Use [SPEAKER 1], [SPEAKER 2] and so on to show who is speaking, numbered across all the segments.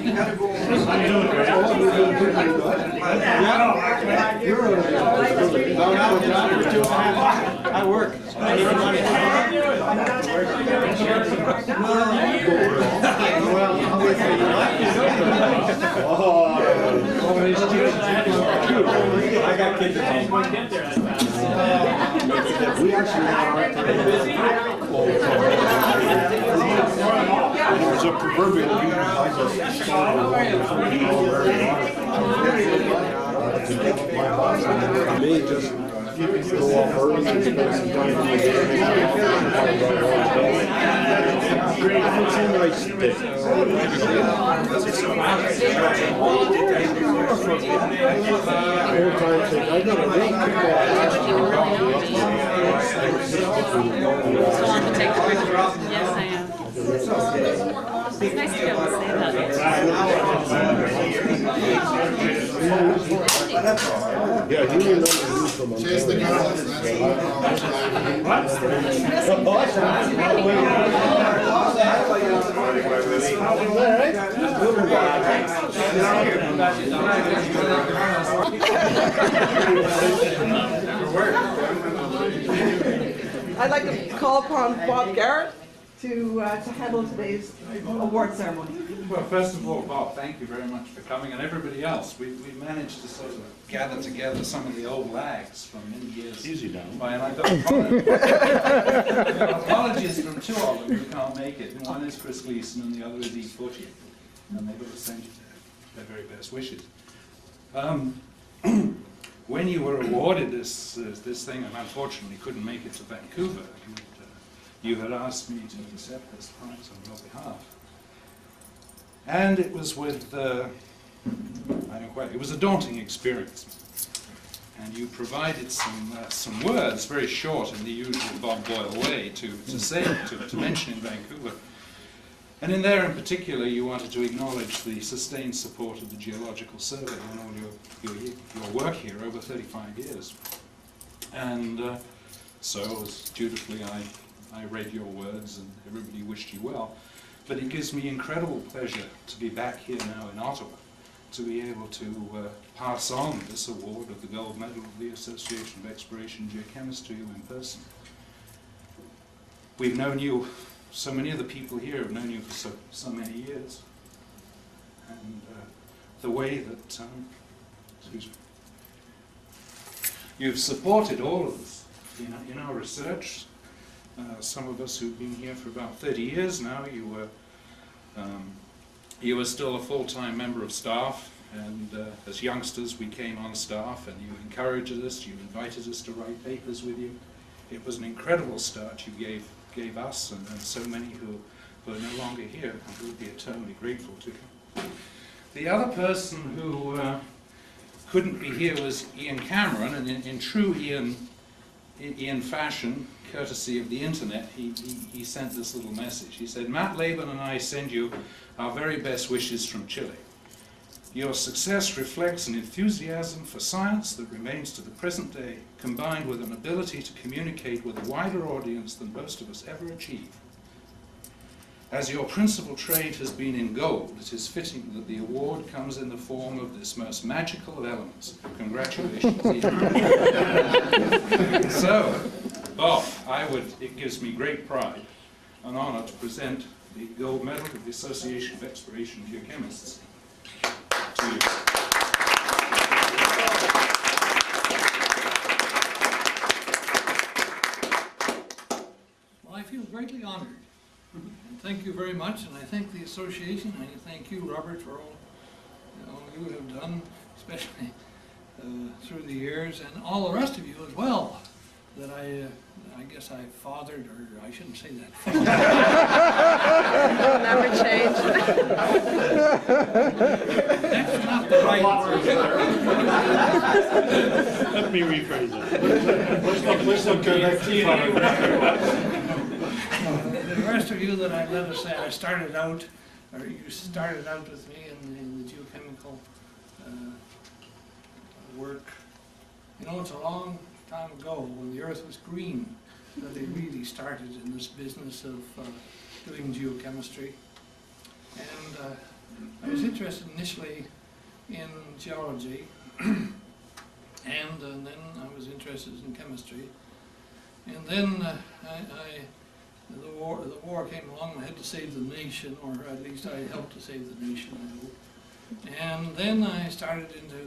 [SPEAKER 1] I work. I got kids at home. We actually there's a proverbial me just go off early and spend some time on the it's a nice day. Old times, I got a great kickball last year.
[SPEAKER 2] Yes, I am. It's nice to be able to say that.
[SPEAKER 1] Yeah, he remembers you from
[SPEAKER 3] Chase the girls.
[SPEAKER 4] I'd like to call upon Bob Garrett to handle today's award ceremony.
[SPEAKER 5] Well, first of all, Bob, thank you very much for coming, and everybody else. We managed to sort of gather together some of the old lags from many years.
[SPEAKER 1] Easy now.
[SPEAKER 5] And I've got apologies from two of them who can't make it. One is Chris Gleason and the other is Eve Buttier. And they both send you their very best wishes. When you were awarded this thing, and unfortunately couldn't make it to Vancouver, you had asked me to accept this prize on your behalf. And it was with, it was a daunting experience. And you provided some words, very short in the usual Bob Boyle way, to mention in Vancouver. And in there in particular, you wanted to acknowledge the sustained support of the Geological Survey and all your work here over 35 years. And so, as dutifully, I read your words and everybody wished you well. But it gives me incredible pleasure to be back here now in Ottawa, to be able to pass on this award of the Gold Medal of the Association of Exploration Geochemists to you in person. We've known you, so many of the people here have known you for so many years. And the way that you've supported all of us in our research. Some of us who've been here for about 30 years now, you were still a full-time member of staff, and as youngsters we came on staff and you encouraged us, you invited us to write papers with you. It was an incredible start you gave us and so many who are no longer here and we'll be eternally grateful to you. The other person who couldn't be here was Ian Cameron, and in true Ian fashion, courtesy of the internet, he sent this little message. He said, "Matt Laban and I send you our very best wishes from Chile. Your success reflects an enthusiasm for science that remains to the present day, combined with an ability to communicate with a wider audience than most of us ever achieve. As your principal trade has been in gold, it is fitting that the award comes in the form of this most magical of elements." Congratulations, Ian. So, Bob, it gives me great pride and honor to present the Gold Medal of the Association of Exploration Geochemists to you.
[SPEAKER 6] Well, I feel greatly honored. And thank you very much, and I thank the association, and I thank you, Robert, for all you have done, especially through the years, and all the rest of you as well, that I guess I fathered, or I shouldn't say that.
[SPEAKER 2] Never change.
[SPEAKER 6] That's not the right word.
[SPEAKER 1] Let me rephrase it.
[SPEAKER 6] The rest of you that I let us say, I started out, or you started out with me in the geochemical work. You know, it's a long time ago when the earth was green that they really started in this business of doing geochemistry. And I was interested initially in geology, and then I was interested in chemistry. And then the war came along, and I had to save the nation, or at least I helped to save the nation, I hope. And then I started in the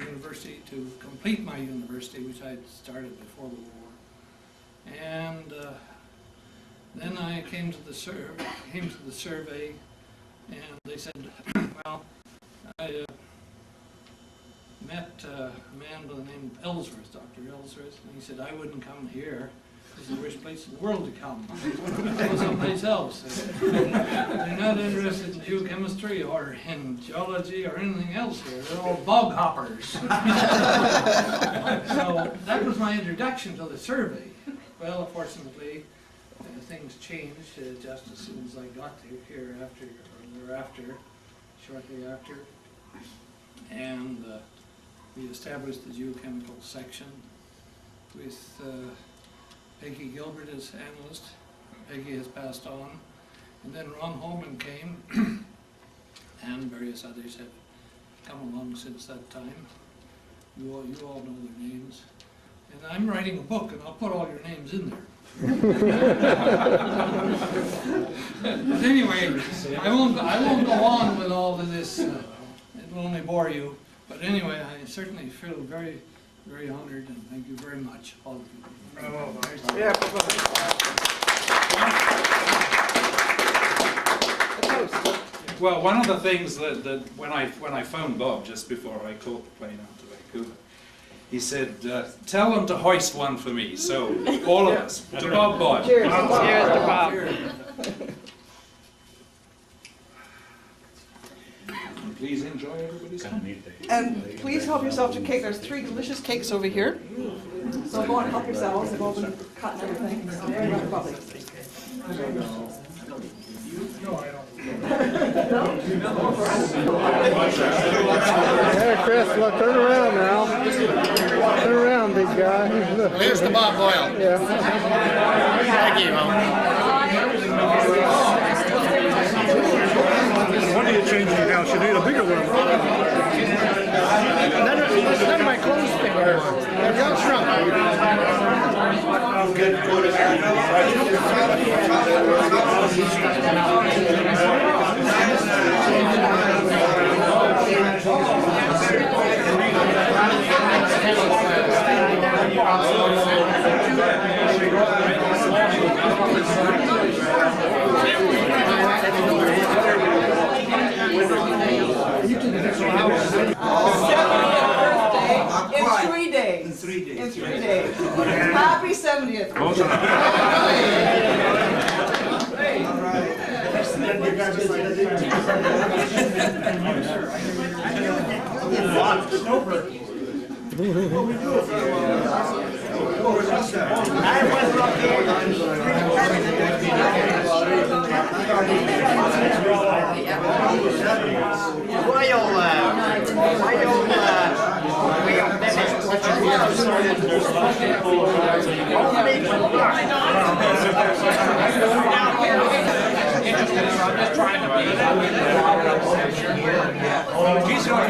[SPEAKER 6] university to complete my university, which I had started before the war. And then I came to the survey, and they said, well, I met a man by the name of Ellsworth, Dr. Ellsworth, and he said, I wouldn't come here. This is the worst place in the world to come. Go someplace else. They're not interested in geochemistry or in geology or anything else here. They're all bog hoppers. So that was my introduction to the survey. Well, fortunately, things changed just as soon as I got here shortly after. And we established the geochemical section with Peggy Gilbert as analyst. Peggy has passed on. And then Ron Holman came, and various others have come along since that time. You all know their names. And I'm writing a book, and I'll put all your names in there. But anyway, I won't go on with all of this. It will only bore you. But anyway, I certainly feel very, very honored, and thank you very much, all of you.
[SPEAKER 4] Yeah.
[SPEAKER 5] Well, one of the things that when I phoned Bob just before I caught the plane out to Vancouver, he said, tell them to hoist one for me. So, all of us, to Bob Boyle.
[SPEAKER 4] Cheers.
[SPEAKER 2] Cheers to Bob.
[SPEAKER 5] Please enjoy everybody's company.
[SPEAKER 4] And please help yourself to cake. There's 3 delicious cakes over here. So go and help yourselves. They've all been cut and everything. It's very lovely.
[SPEAKER 1] Hey, Chris, look, turn around now. Turn around, big guy.
[SPEAKER 3] Here's the Bob Boyle.
[SPEAKER 1] Yeah.
[SPEAKER 3] Thank you.
[SPEAKER 1] One of you changing your house, you need a bigger one.
[SPEAKER 3] None of my clothes fit here. They're all shrunk.
[SPEAKER 4] In 3 days. Happy 70th.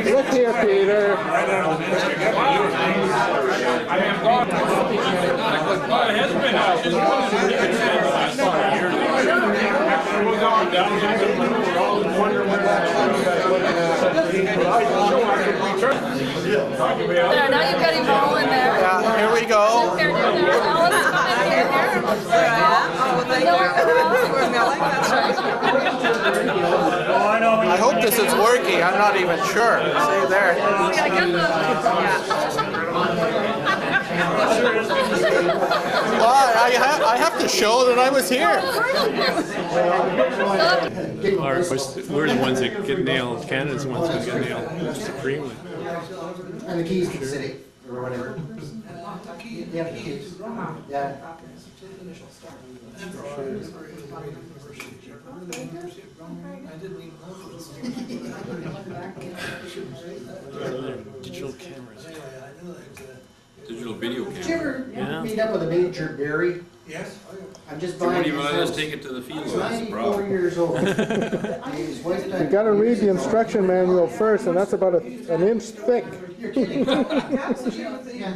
[SPEAKER 1] Look here, Peter.
[SPEAKER 2] There, now you've got him all in there.
[SPEAKER 3] Yeah, here we go.
[SPEAKER 2] Here, Alice, come in here.
[SPEAKER 3] I hope this is working. I'm not even sure. See there.
[SPEAKER 2] Yeah, get the,
[SPEAKER 3] Well, I have to show that I was here.
[SPEAKER 7] We're the ones that get nailed. Canada's the ones that get nailed supremely.
[SPEAKER 8] And the keys to the city, or whatever. Yeah, the keys. Yeah.
[SPEAKER 7] Digital cameras.
[SPEAKER 9] Digital video
[SPEAKER 8] Did you
[SPEAKER 9] camera.
[SPEAKER 8] ever meet up with a Major Barry?
[SPEAKER 3] Yes.
[SPEAKER 8] I'm just
[SPEAKER 9] So what
[SPEAKER 8] buying
[SPEAKER 9] do you
[SPEAKER 8] his
[SPEAKER 9] want us
[SPEAKER 8] house.
[SPEAKER 9] to take it to the field?
[SPEAKER 8] He's
[SPEAKER 9] That's the
[SPEAKER 8] 94
[SPEAKER 9] problem.
[SPEAKER 8] years old. His wife
[SPEAKER 1] You
[SPEAKER 8] died.
[SPEAKER 1] gotta read the instruction manual first, and that's about an inch thick.
[SPEAKER 8] And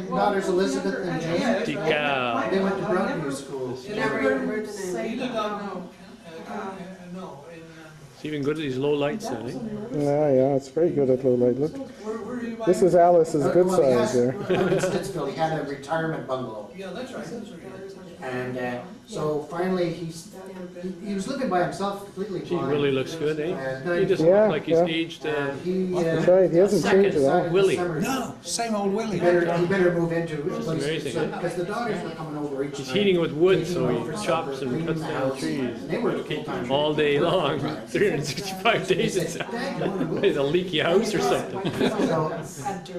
[SPEAKER 8] daughters Elizabeth and Jane.
[SPEAKER 7] Tika.
[SPEAKER 8] They went to Broadview School.
[SPEAKER 6] No, in,
[SPEAKER 7] It's even good at these low lights, I think.
[SPEAKER 1] Yeah, it's very good at low light. Look,
[SPEAKER 6] where are you buying?
[SPEAKER 1] this is Alice's good
[SPEAKER 8] Well, he
[SPEAKER 1] size
[SPEAKER 8] has-
[SPEAKER 1] there.
[SPEAKER 8] up in Stittsville, he had a retirement bungalow.
[SPEAKER 6] Yeah, that's right, that's right.
[SPEAKER 8] And so finally, he was living by himself, completely
[SPEAKER 7] He
[SPEAKER 8] blind.
[SPEAKER 7] really looks good, eh?
[SPEAKER 8] And
[SPEAKER 7] He just
[SPEAKER 1] Yeah,
[SPEAKER 7] looks like he's
[SPEAKER 1] yeah.
[SPEAKER 7] aged,
[SPEAKER 8] and he,
[SPEAKER 1] That's right, he hasn't changed at all.
[SPEAKER 7] Willie.
[SPEAKER 3] No, same old Willie.
[SPEAKER 8] He better move into a place,
[SPEAKER 7] amazing.
[SPEAKER 8] because the daughters were coming over each night.
[SPEAKER 7] He's heating with wood, so
[SPEAKER 8] taking over
[SPEAKER 7] he
[SPEAKER 8] supper,
[SPEAKER 7] chops and
[SPEAKER 8] cleaning
[SPEAKER 7] cuts
[SPEAKER 8] the
[SPEAKER 7] down
[SPEAKER 8] house.
[SPEAKER 7] trees
[SPEAKER 8] And they were full-time.
[SPEAKER 7] all day long, 365 days. It's a leaky house or something.
[SPEAKER 8] So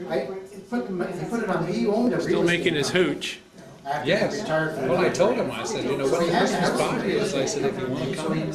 [SPEAKER 8] I put it on, he owned a real
[SPEAKER 7] Still making his
[SPEAKER 8] estate
[SPEAKER 7] hooch.
[SPEAKER 8] after he
[SPEAKER 5] Yes.
[SPEAKER 8] retired from the
[SPEAKER 5] Well, I
[SPEAKER 8] military.
[SPEAKER 5] told him, I said, you know, when he has his 5 years, I said, if you want to come in.